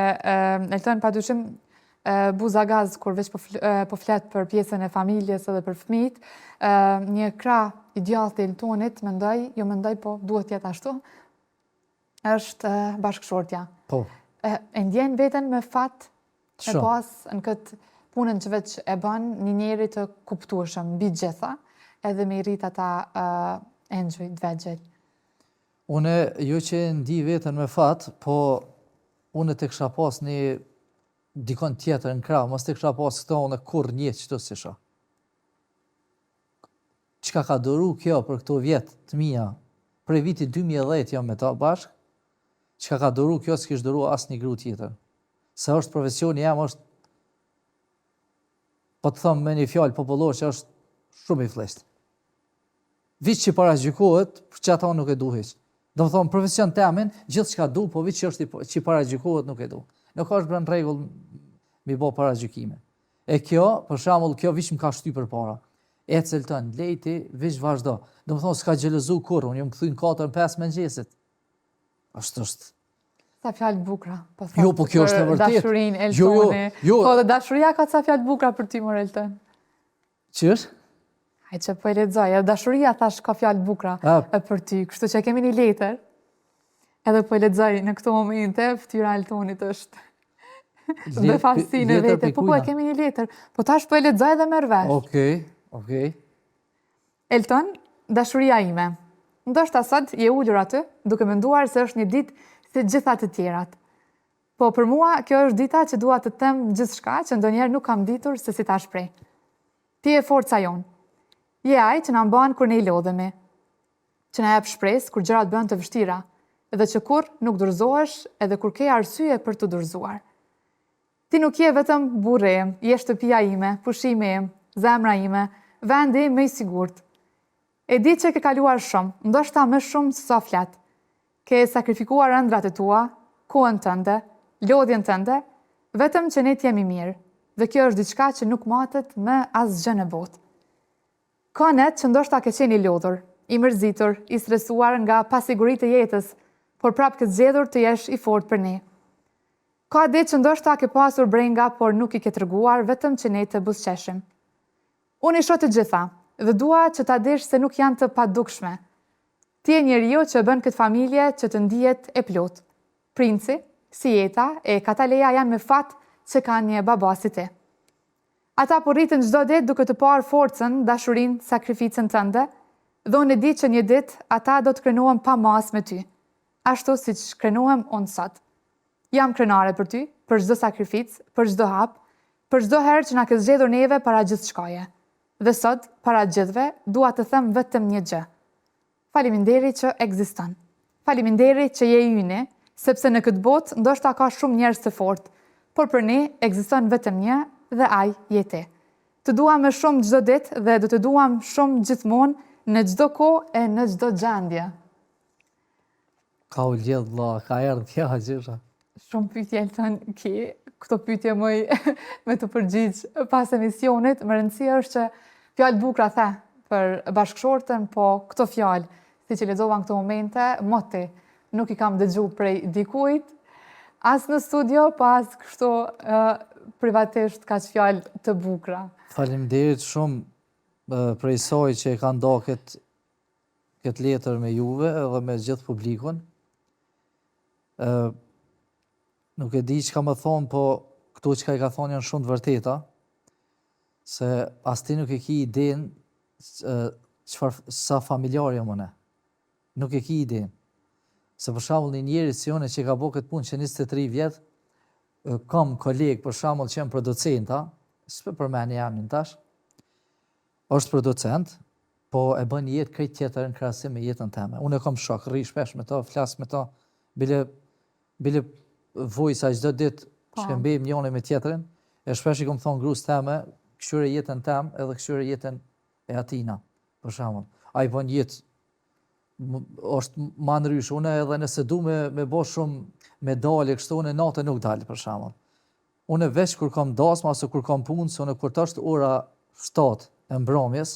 Elton padyshim buza gaz kur veç po flet për pjesën e familjes edhe për fëmijët, një krah i djathtë të Eltonit, mendoj, po duhet të jetë ashtu, është bashkëshortja. Po. E ndjen veten me fat e Shumë. pas në këtë punën që veç e bën një njeri të kuptueshëm mbi gjitha, edhe me i rrit ata engjëj të vegjël. Une jo që ndi veten me fat, po une të kisha pas një dikon tjetër në krah, mos të kisha pas këto une kur një qëto si shoh. Çka ka duru kjo për këto vjet të mia, prej vitit 2010 jam me ta bashk, çka ka duru kjo s'kish duru asnjë gru tjetër. Se është profesioni jam, është, po të them me një fjalë popullore që është shumë i fleshtë. Viç që paragjykohet, për që ata nuk e du hiç. Do të thonë profesion temin, gjithçka du, po viç që është që paragjykohet nuk e du. Nuk është brenda rregull mi bë paragjykime. E kjo, për shembull, kjo viç më ka shty përpara. Ecë Elton, lejti, viç vazhdo. Do të thonë s'ka xhelozu kurrë, unë jam kthy në 4-5 mëngjesit. Është. Sa fjalë bukura. Jo, po kjo është e vërtetë. Dashurinë Eltoni. Jo. Po dhe dashuria ka ca fjalë bukura për ty, mor Elton. Qysh? Ai që po e lexoj, edhe dashuria thash ka fjalë bukura për ty, kështu që kemi një letër. Edhe po e lexoj në këto momente, fytyra e Eltonit është dhe fasinë vete. Po e kemi një letër. Po tash po e lexoj dhe merr vesh. Okej. Elton, dashuria ime. Ndoshta sot je ulur aty, duke menduar se është një ditë si gjitha të tjerat. Po për mua kjo është dita që dua të them gjithçka që ndonjëherë nuk kam ditur se si ta shpreh. Ti je forca jon. Je ai që na mban kur ne i lodhemi, që na jep shpresë kur gjërat bëhen të vështira, edhe që kur nuk dorëzohesh edhe kur ke arsye për të dorëzuar. Ti nuk je vetëm burri im, je shtëpia ime, pushimi im, zemra ime, vendi im më i sigurt. E di që ke kaluar shumë, ndoshta më shumë se sa flet. Ke sakrifikuar ëndrat e tua, kohën tënde, lodhjen tënde, vetëm që ne t'jemi mirë. Dhe kjo është diçka që nuk matet me asgjë në botë. Ka net që ndoshta ke qenë i lodhur, i mërzitur, i stresuar nga pasiguritë e jetës, por prap ke zgjedhur të jesh i fortë për ne. Ka ditë që ndoshta ke pasur brenga, por nuk i ke treguar vetëm që ne të buzëqeshim. Unë i shoh të gjitha dhe dua që ta dish se nuk janë të padukshme. Ti je njeriu që bën këtë familje që të ndihet e plot. Princi, si jeta e Kataleja janë me fat që kanë një baba si ti. Ata po rriten çdo ditë duke të parë forcën, dashurinë, sakrificën tënde, dhe unë e di që një ditë ata do të krenohen pa mas me ty, ashtu siç krenohem unë sot. Jam krenare për ty, për çdo sakrificë, për çdo hap, për çdo herë që na ke zgjedhur neve para gjithçkaje. Dhe sot, para gjithëve, dua të them vetëm një gjë. Faleminderit që ekziston. Faleminderit që je yni, sepse në këtë botë ndoshta ka shumë njerëz të fortë, por për ne ekziston vetëm një dhe ai je ti. Të duam më shumë çdo ditë dhe do të duam shumë gjithmonë në çdo kohë e në çdo gjendje. Ka u lidh vlla, ka erdhur kjo gjëra. Shumë pyetje Elton ki, këto pyetje me të përgjigj pas emisionit, më rëndësia është që fjalë bukura the për bashkëshortën, po këto fjalë, siç e lexova në këto momente, moti nuk i kam dëgjuar prej dikujt, as në studio, pas kështu privatisht ka fjalë të bukura. Faleminderit shumë prej saj që e ka nda këtë letër me juve edhe me gjithë publikun. Nuk e di që ka më thonë, po këto që ka i ka thonë janë shumë të vërteta, se as ti nuk e ki idenë sa familjar jam unë. Nuk e ki idenë. Se për shembull një njeri si unë që ka bërë këtë punë që 23 vjet, kam kolegë për shembull që janë producenta, s'pe përmend emrin tash, është producent, po e bën jetë krejt tjetër në krahasim me jetën time. Unë e kam shok, rri shpesh me to, flas me to, bile bile vuj sa çdo ditë shkëmbejmë njëri me tjetrin, e shpesh I kam thonë gruas teme, këshyre jetën tem edhe këshyre jetën e atina, për shembull. Ai bën jetë është ma ndrysh, une edhe nëse du me bo shumë medalje, kështu une natë nuk dalë, për shembull. Une veç kur kam dasma ose kur kam punë, se une kur të është ora 7 e mbrëmjes,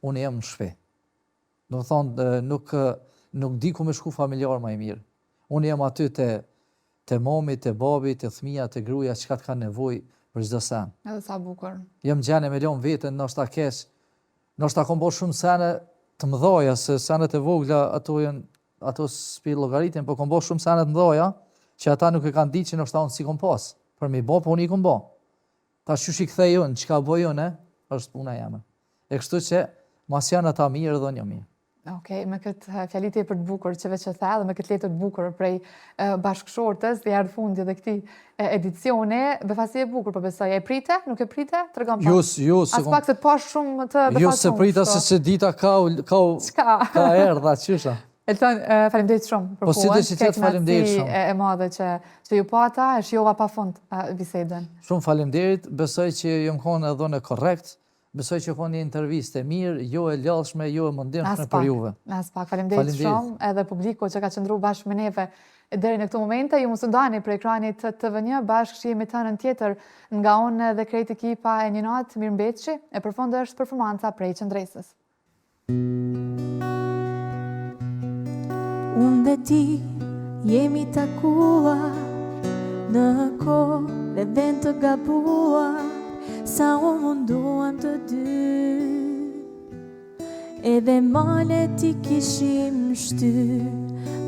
une jem në shtëpi. Do të thonë, nuk di ku me shku familjar më I mirë. Une jem aty te mami, te babi, te fëmija, te gruaja, çka të kanë nevojë për çdo sen. Edhe sa bukur. Jem gjene me lëmë veten, ndoshta keq, ndoshta kam bërë shumë sene të mëdhaja, se senet e vogla ato s'pi llogaritin, po kam bërë shumë sene të mëdhaja, që ata nuk e kanë ditë që ndoshta unë si kom pas. Për me bo, po unë I kom bo. Ta qysh I kthej unë, çka bëj unë, është puna jeme. E kështu që mas janë ata mirë dhe një mirë. Okej, me këtë fjalit e për të bukur që veç e the dhe me këtë letër të bukur prej bashkëshortës dhe ardhë fundi dhe këti edicione, befasi e bukur, për besoj, e prite? Nuk e prite? Të regam pak. As pak se të pash shumë të befasi. Jo se prita se se dita ka erdha, qysha. Elton, faleminderit shumë për po, kohën. Si faleminderit shumë. E madhe që ju pata, e shijova pa fund bisedën. Shumë faleminderit, besoj që ju më konë edhe në korrekt, besoj që konë një intervistë e mirë, jo e lodhshme, jo e mundimshme për juve. As pak, faleminderit shumë, edhe publiku që ka qëndru bashkë me neve deri në këto momente. Ju mos u ndani për ekranit të TV1, bashkë shihemi të anën tjetër nga unë dhe krejt ekipa e një natë Mirëmbetçi, e përfundë është performanca prej qendresës. Unë dhe ti jemi takuar në kohë dhe vend të gabuar, sa u munduam të dy, edhe malet I kishim shtyr,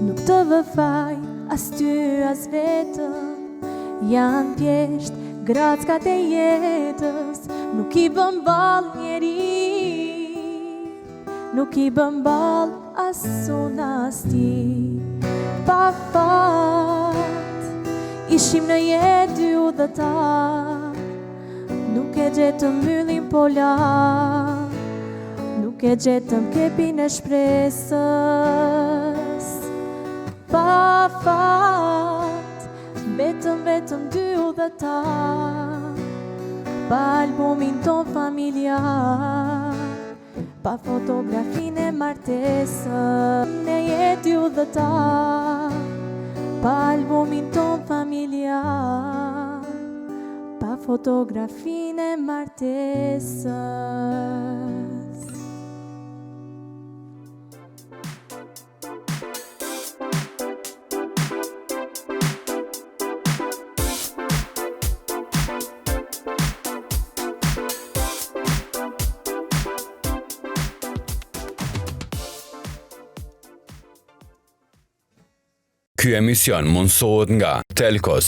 nuk të vë faj as ty as vetëm, janë thjesht grackat e jetës, nuk I bën ballë njeri, nuk I bën ballë as unë as ti. Pa fat, ishim në jetë dy udhëtar, nuk e gjetëm myllin polar, nuk e gjetëm kepin e shpresës. Pa fat, vetëm dy udhëtar, pa albumin ton familjar, pa fotografin e martesën, ne jetë dy udhëtar, pa albumin ton familjar, pa fotografin e martesës. Ky emision mundësohet nga Telkos.